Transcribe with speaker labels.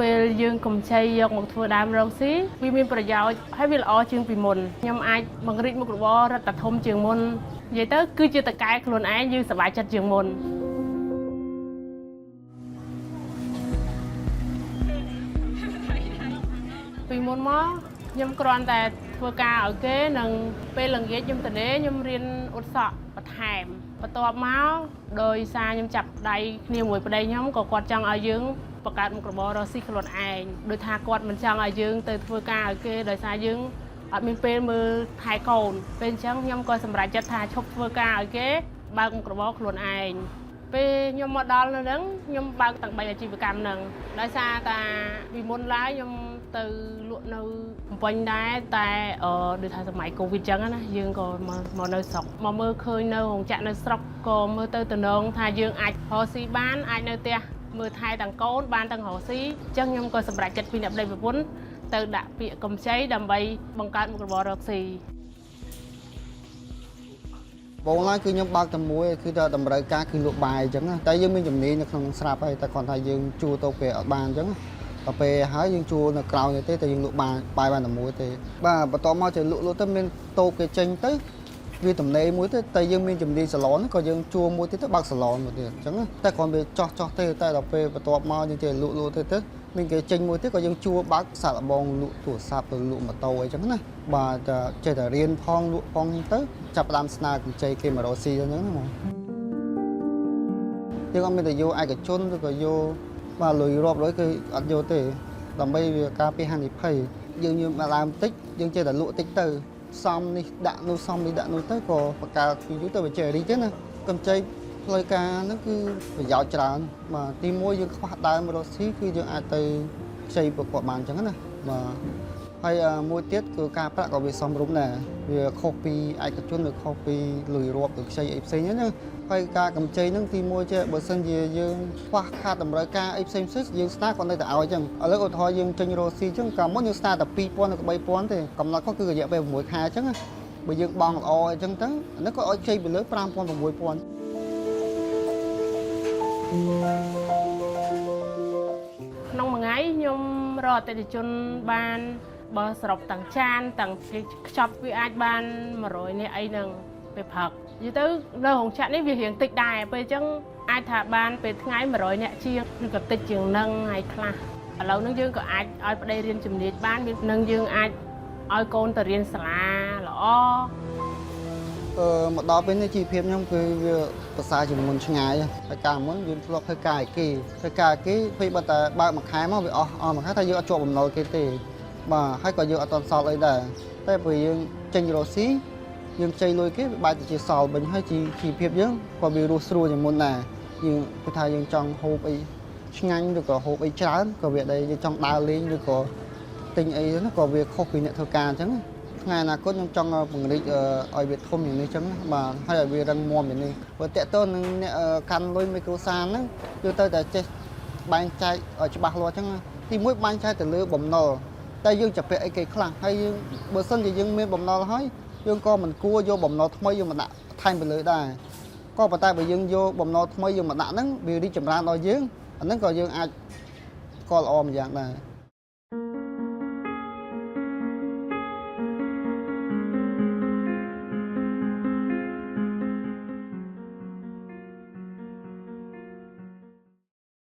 Speaker 1: ពេលយើងកំចៃយកមកធ្វើដើមរកស៊ីវាមានប្រយោជន៍ហើយវាល្អជាងពីមុនខ្ញុំអាចបង្រៀនមុខរបររត់តែធំជាងមុននិយាយទៅគឺជាតកែខ្លួនឯងយើងសប្បាយចិត្តជាងមុនពីមុនមកខ្ញុំគ្រាន់តែធ្វើការឲ្យគេនិងពេលល្ងាចខ្ញុំទៅខ្ញុំរៀនអ៊ុតសក់បន្ថែមបន្ទាប់មកដោយសារខ្ញុំចាប់ដៃគ្នាមួយប្តីខ្ញុំក៏គាត់ចង់ឲ្យយើងបង្កើតមុខរបររកស៊ីខ្លួនឯងដោយថាគាត់មិនចង់ឲ្យយើងទៅធ្វើការឲ្យគេដោយសារយើងអត់មានពេលមើលថែកូនពេលអញ្ចឹងខ្ញុំក៏សម្រេចចិត្តថាឈប់ធ្វើការឲ្យគេបើកមុខរបរខ្លួនឯងពេលខ្ញុំមកដល់នៅហ្នឹងខ្ញុំបើកទាំង3អាជីវកម្មហ្នឹងដោយសារតាពីមុនឡើយខ្ញុំទៅលក់នៅភ្នំពេញដែរតែដូចថាសម័យកូវីដអញ្ចឹងណាយើងក៏មកនៅស្រុកមកមើលឃើញនៅរោងចក្រនៅស្រុកក៏មើលទៅតំណងថាយើងអាចរកស៊ីបានអាចនៅផ្ទះមើលថែទាំងកូនបានទាំងរកស៊ីអញ្ចឹងខ្ញុំក៏សម្រេចចិត្តពីអ្នកប្តីប្រពន្ធទៅដាក់ពាក្យកម្ចីដើម្បីបង្កើតមុខរបររកស៊ី
Speaker 2: បងឡើយគឺខ្ញុំបើកតែមួយគឺតែតម្រូវការគឺលក់បាយអញ្ចឹងតែយើងមានជំនាញនៅក្នុងស្រាប់ហើយតែគ្រាន់តែយើងជួទៅពេលអត់បានអញ្ចឹងដល់ពេលហើយយើងជួនៅក្រៅនេះទេតែយើងលក់បាយបានតែមួយទេបាទបន្ទាប់មកចេះលក់ទៅមានតូបគេចេញទៅវាតំណេមួយទៅតែយើងមានជំនាញសាឡនក៏យើងជួមួយទៀតទៅបើកសាឡនមួយទៀតអញ្ចឹងតែគ្រាន់វាចោះទេតែដល់ពេលបន្ទាប់មកយើងចេះលក់ទៅមានគេចេញមួយទៀតក៏យើងជួបើកសាកល្បងលក់ទូរស័ព្ទទៅលក់ម៉ូតូអីចឹងណាបាទចេះតែរៀនផងលក់ផងទៅចាប់ផ្ដើមស្នើកម្ចីគេមករកស៊ីអញ្ចឹងណាហ្មងយើងអត់មានតែយកឯកជនឬក៏យកបាទលុយរាប់រយគឺអត់យកទេដើម្បីវាការពារហានិភ័យយើងឡើងតិចយើងចេះតែលក់តិចទៅសំនេះដាក់នោះសំនេះដាក់នោះទៅក៏បង្កើតពីយូរទៅវាចេះរីកទេណាកម្ចីផ្លូវការហ្នឹងគឺប្រយោជន៍ច្រើនបាទទីមួយយើងខ្វះដើមរកស៊ីគឺយើងអាចទៅខ្ចីប្រកបបានអញ្ចឹងណាបាទហើយមួយទៀតគឺការប្រាក់ក៏វាសមរម្យដែរវាខុសពីឯកជនឬខុសពីលុយរាប់ឬខ្ចីអីផ្សេងហ្នឹងហើយការកម្ចីហ្នឹងទីមួយចេះបើសិនជាយើងខ្វះខាតតម្រូវការអីផ្សេងយើងស្នើគាត់នៅតែឲ្យអញ្ចឹងឥឡូវឧទាហរណ៍យើងចេញរកស៊ីអញ្ចឹងកាលមុនយើងស្នើតែ2000ទៅ3000ទេកំណត់គាត់គឺរយៈពេល6ខែអញ្ចឹងបើយើងបង់ល្អអញ្ចឹងទៅអានេះក៏ឲ្យខ្ចីពីលើ5000 6000
Speaker 1: ក្នុងមួយថ្ងៃខ្ញុំរកអតិថិជនបានបើសរុបទាំងចានទាំងខ្ចប់វាអាចបាន100នាក់អីហ្នឹងពេលព្រឹកនិយាយទៅនៅរោងចក្រនេះវារៀងតិចដែរពេលអញ្ចឹងអាចថាបានពេលថ្ងៃ100នាក់ជាងឬក៏តិចជាងហ្នឹងហើយខ្លះឥឡូវហ្នឹងយើងក៏អាចឲ្យប្តីរៀនជំនាញបាននឹងយើងអាចឲ្យកូនទៅរៀនសាលាល្អ
Speaker 2: មកដល់ពេលនេះជីវភាពខ្ញុំគឺវាប្រសើរជាងមុនឆ្ងាយហើយកាលមុនយើងធ្លាប់ធ្វើការឲ្យគេពេលបើតែបើកមួយខែមកវាអស់មួយខែតែយើងអត់ជាប់បំណុលគេទេបាទហើយក៏យើងអត់តន់សល់អីដែរតែពេលយើងចេញរកស៊ីយើងខ្ចីលុយគេវាបែរទៅជាសល់វិញហើយជីវភាពយើងក៏វារស់ស្រួលជាងមុនដែរយើងគឺថាយើងចង់ហូបអីឆ្ងាញ់ឬក៏ហូបអីច្រើនក៏វាដែរយើងចង់ដើរលេងឬក៏ទិញអីហ្នឹងក៏វាខុសពីអ្នកធ្វើការអញ្ចឹងថ្ងៃអនាគតខ្ញុំចង់ពង្រីកឲ្យវាធំយ៉ាងនេះអញ្ចឹងបាទហើយឲ្យវារឹងមាំយ៉ាងនេះព្រោះតើតើនឹងអ្នកកាន់លុយមីក្រូសាហ្នឹងយកទៅតែចេះបែងចែកឲ្យច្បាស់លាស់អញ្ចឹងទីមួយបែងចែកទៅលើបំណុលតែយើងចាប់ពាក់អីគេខ្លះហើយយើងបើសិនជាយើងមានបំណុលហើយយើងក៏មិនគួរយកបំណុលថ្មីយកមកដាក់ថែមទៅលើដែរក៏ប៉ុន្តែបើយើងយកបំណុលថ្មីយកមកដាក់ហ្នឹងវារីកចម្រើនដល់យើងអាហ្នឹងក៏យើងអាចស្គាល់ល្អម្យ៉ាងដែរ